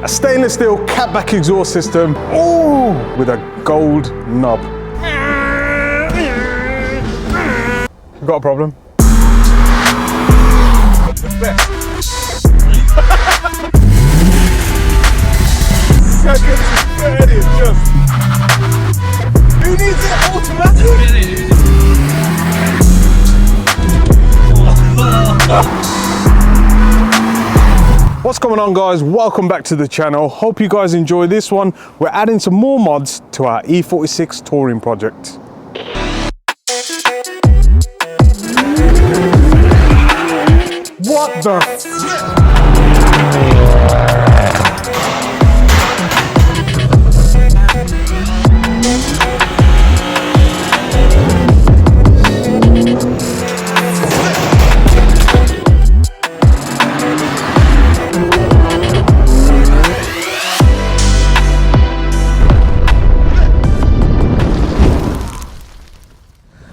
A stainless steel catback exhaust system, ooh, with a gold knob. Got a problem? Who needs it automatic? What's going on, guys? Welcome back to the channel. Hope you guys enjoy this one. We're adding some more mods to our E46 touring project. What the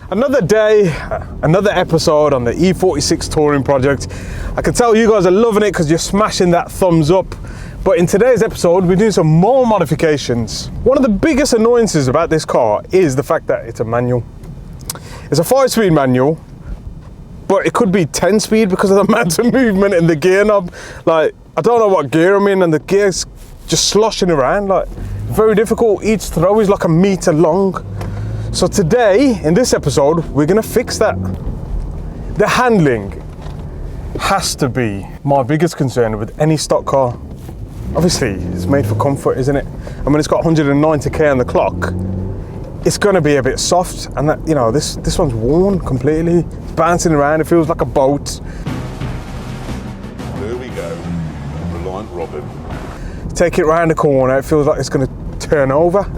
Another day, another episode on the E46 touring project. I can tell you guys are loving it because you're smashing that thumbs up. But in today's episode, we're doing some more modifications. One of the biggest annoyances about this car is the fact that it's a manual. It's a 5-speed manual, but it could be 10-speed because of the amount of movement in the gear knob. Like, I don't know what gear I'm in and the gear's just sloshing around. Like, very difficult. Each throw is like a meter long. So today, in this episode, we're gonna fix that. The handling has to be my biggest concern with any stock car. Obviously, it's made for comfort, isn't it? I mean, it's got 190k on the clock. It's gonna be a bit soft, and that, you know, this one's worn completely. It's bouncing around, it feels like a boat. There we go, Reliant Robin. Take it round the corner, it feels like it's gonna turn over.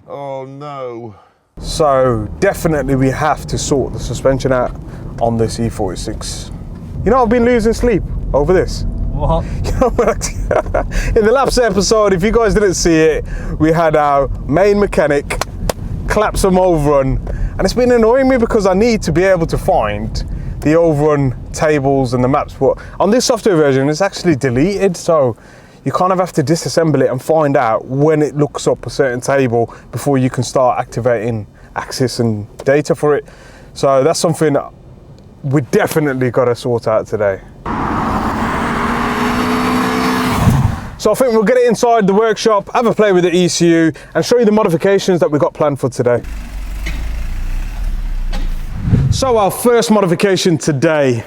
Oh no. So definitely we have to sort the suspension out on this E46. You know, I've been losing sleep over this. What? You know, in the last episode, if you guys didn't see it, we had our main mechanic clap some overrun, and it's been annoying me because I need to be able to find the overrun tables and the maps, but on this software version it's actually deleted, so you kind of have to disassemble it and find out when it looks up a certain table before you can start activating access and data for it. So that's something we definitely got to sort out today. So I think we'll get it inside the workshop, have a play with the ECU and show you the modifications that we got planned for today. So our first modification today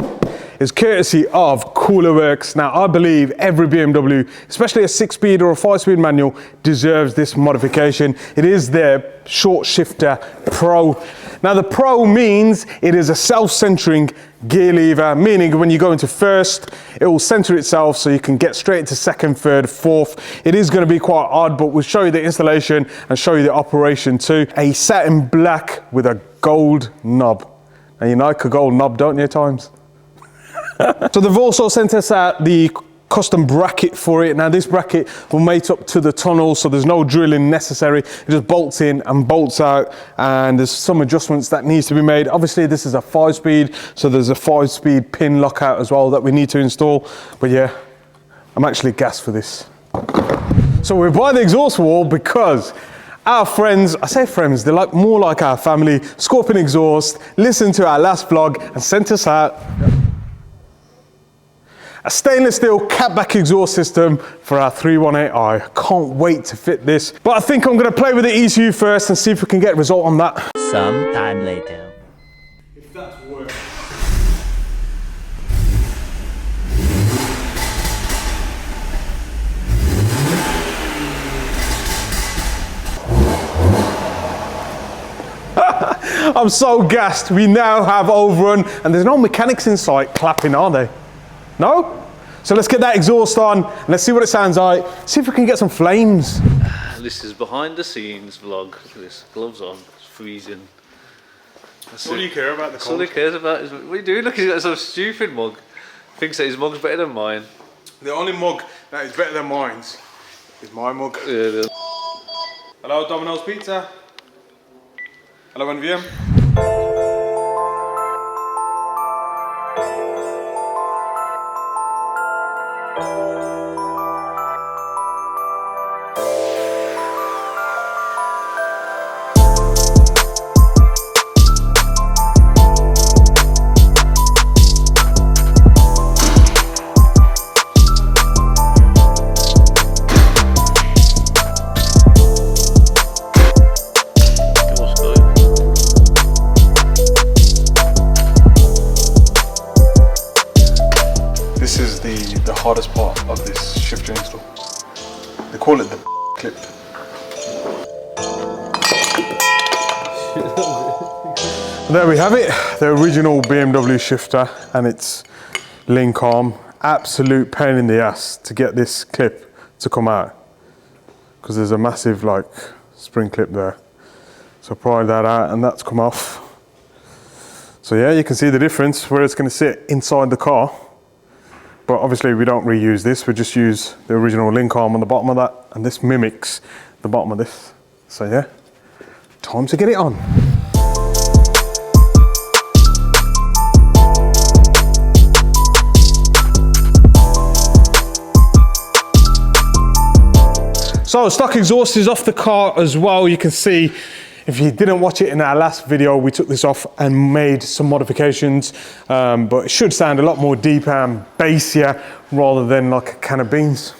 is courtesy of Cooler Works. Now, I believe every BMW, especially a 6-speed or a 5-speed manual, deserves this modification. It is their Short Shifter Pro. Now, the Pro means it is a self-centering gear lever, meaning when you go into first, it will center itself so you can get straight into second, third, fourth. It is going to be quite odd, but we'll show you the installation and show you the operation too. A satin black with a gold knob. Now, you like a gold knob, don't you, at times? So they've also sent us out the custom bracket for it. Now this bracket will mate up to the tunnel, so there's no drilling necessary. It just bolts in and bolts out, and there's some adjustments that needs to be made. Obviously this is a 5-speed, so there's a 5-speed pin lockout as well that we need to install. But yeah, I'm actually gassed for this. So we're by the exhaust wall because our friends, I say friends, they're like more like our family, Scorpion Exhaust, listened to our last vlog and sent us out a stainless steel catback exhaust system for our 318i. Can't wait to fit this, but I think I'm going to play with the ECU first and see if we can get a result on that. Some time later. If that's work. I'm so gassed. We now have overrun and there's no mechanics in sight clapping, are they? No? So let's get that exhaust on, and let's see what it sounds like, see if we can get some flames. This is behind the scenes vlog. Look at this, gloves on, it's freezing. That's all you care about, the That's all he cares about is, what are you doing? Look, he's got some stupid mug. Thinks that his mug's better than mine. The only mug that is better than mine is my mug. Yeah. Hello, Domino's Pizza. Hello, NVM. This is the hardest part of this shifter install. They call it the clip. There we have it, the original BMW shifter and its link arm. Absolute pain in the ass to get this clip to come out because there's a massive like spring clip there. So pry that out and that's come off. So yeah, you can see the difference where it's going to sit inside the car. But obviously we don't reuse this, we just use the original link arm on the bottom of that, and this mimics the bottom of this. So yeah, time to get it on. So stock exhaust is off the car as well. You can see, if you didn't watch it in our last video, we took this off and made some modifications, but it should sound a lot more deeper and bassier rather than like a can of beans.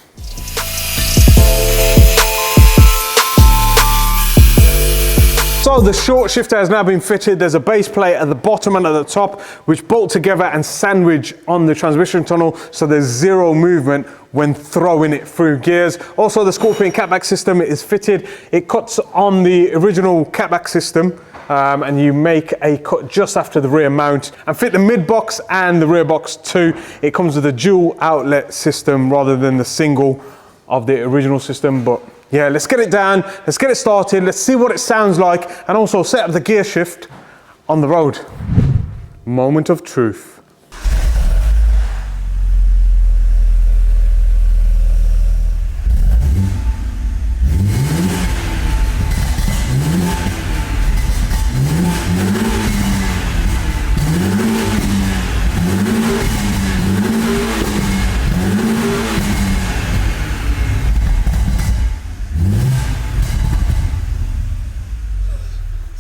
So the short shifter has now been fitted. There's a base plate at the bottom and at the top, which bolt together and sandwich on the transmission tunnel, so there's zero movement when throwing it through gears. Also, the Scorpion catback system is fitted. It cuts on the original catback system, and you make a cut just after the rear mount and fit the mid box and the rear box too. It comes with a dual outlet system rather than the single of the original system. But yeah, let's get it down, let's get it started, let's see what it sounds like, and also set up the gear shift on the road. Moment of truth.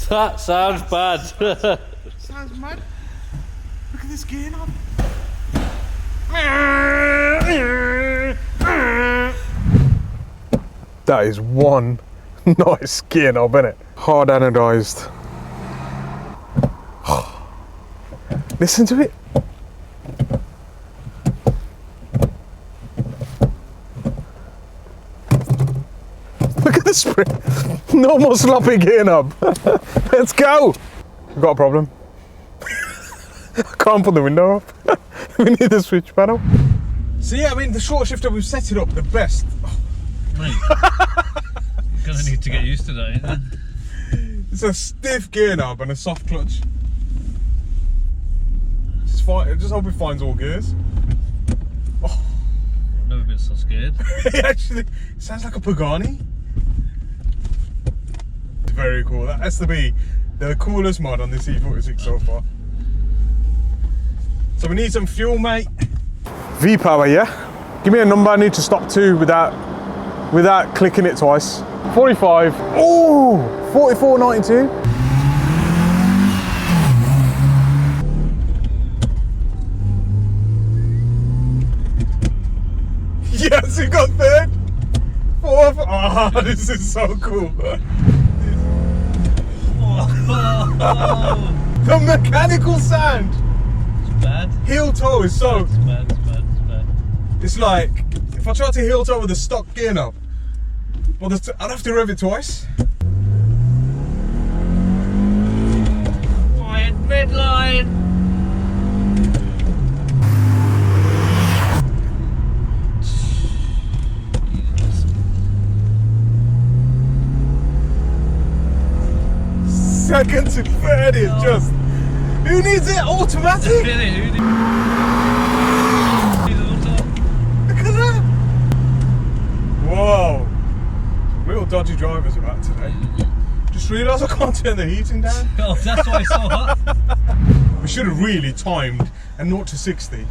That sounds bad. Sounds mad. Look at this gear knob. That is one nice gear knob, isn't it? Hard anodized. Listen to it. Look at the spring. No more sloppy gear knob. Let's go. We've got a problem. I can't put the window up. We need the switch panel. So yeah, I mean, the short shifter, we've set it up the best. Mate, you're gonna need to get used to that, ain't It's a stiff gear knob and a soft clutch. It's fine. I just hope it finds all gears. Oh. I've never been so scared. It actually sounds like a Pagani. It's very cool. That has to be the coolest mod on this E46 so far. So we need some fuel, mate. V-power, yeah? Give me a number I need to stop to without clicking it twice. 45. Oh, 44.92. Yes, we got third. Fourth. Oh, this is so cool. The mechanical sound. It's bad. Heel toe is so. It's bad. It's like if I try to heel toe with a stock gear knob, well, I'd have to rev it twice. Quiet midline. Second to third is just. Who needs it? Automatic? Look at that! Whoa! Real dodgy drivers about today. Just realised I can't turn the heating down. Oh, that's why it's so hot. We should have really timed a 0 to 60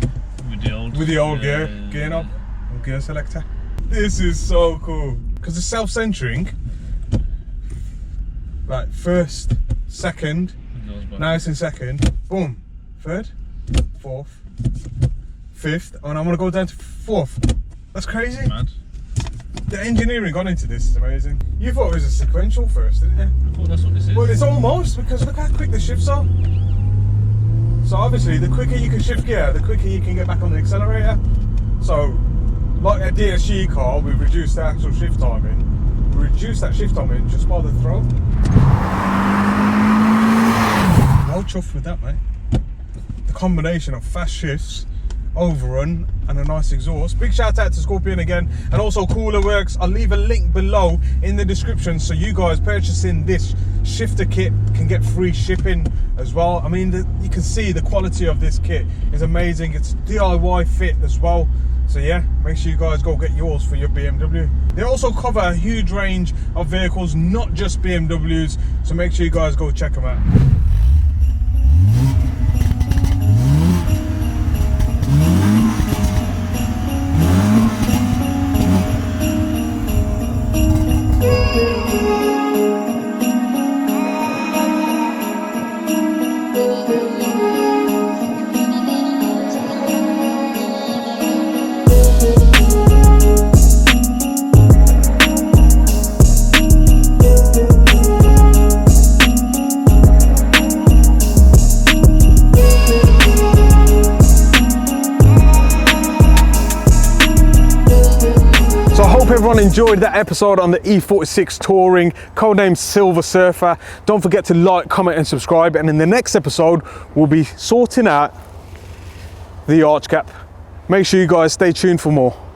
with the old gear knob, or gear selector. This is so cool because it's self-centering. Like first, second, now it's in second, boom, third, fourth, fifth, and I'm gonna go down to fourth. That's crazy. Mad. The engineering gone into this is amazing. You thought it was a sequential first, didn't you? I thought that's what this is. Well, it's almost, because look how quick the shifts are. So obviously, the quicker you can shift gear, the quicker you can get back on the accelerator. So, like a DSG car, we've reduced the actual shift timing. We reduced that shift timing just by the throw. Well chuffed with that, mate. The combination of fast shifts, overrun, and a nice exhaust. Big shout out to Scorpion again, and also Cooler Works. I'll leave a link below in the description so you guys purchasing this shifter kit can get free shipping as well. I mean, you can see the quality of this kit is amazing. It's DIY fit as well. So yeah, make sure you guys go get yours for your BMW. They also cover a huge range of vehicles, not just BMWs. So make sure you guys go check them out. So I hope everyone enjoyed that episode on the E46 Touring, codenamed Silver Surfer. Don't forget to like, comment and subscribe, and in the next episode we'll be sorting out the arch cap. Make sure you guys stay tuned for more.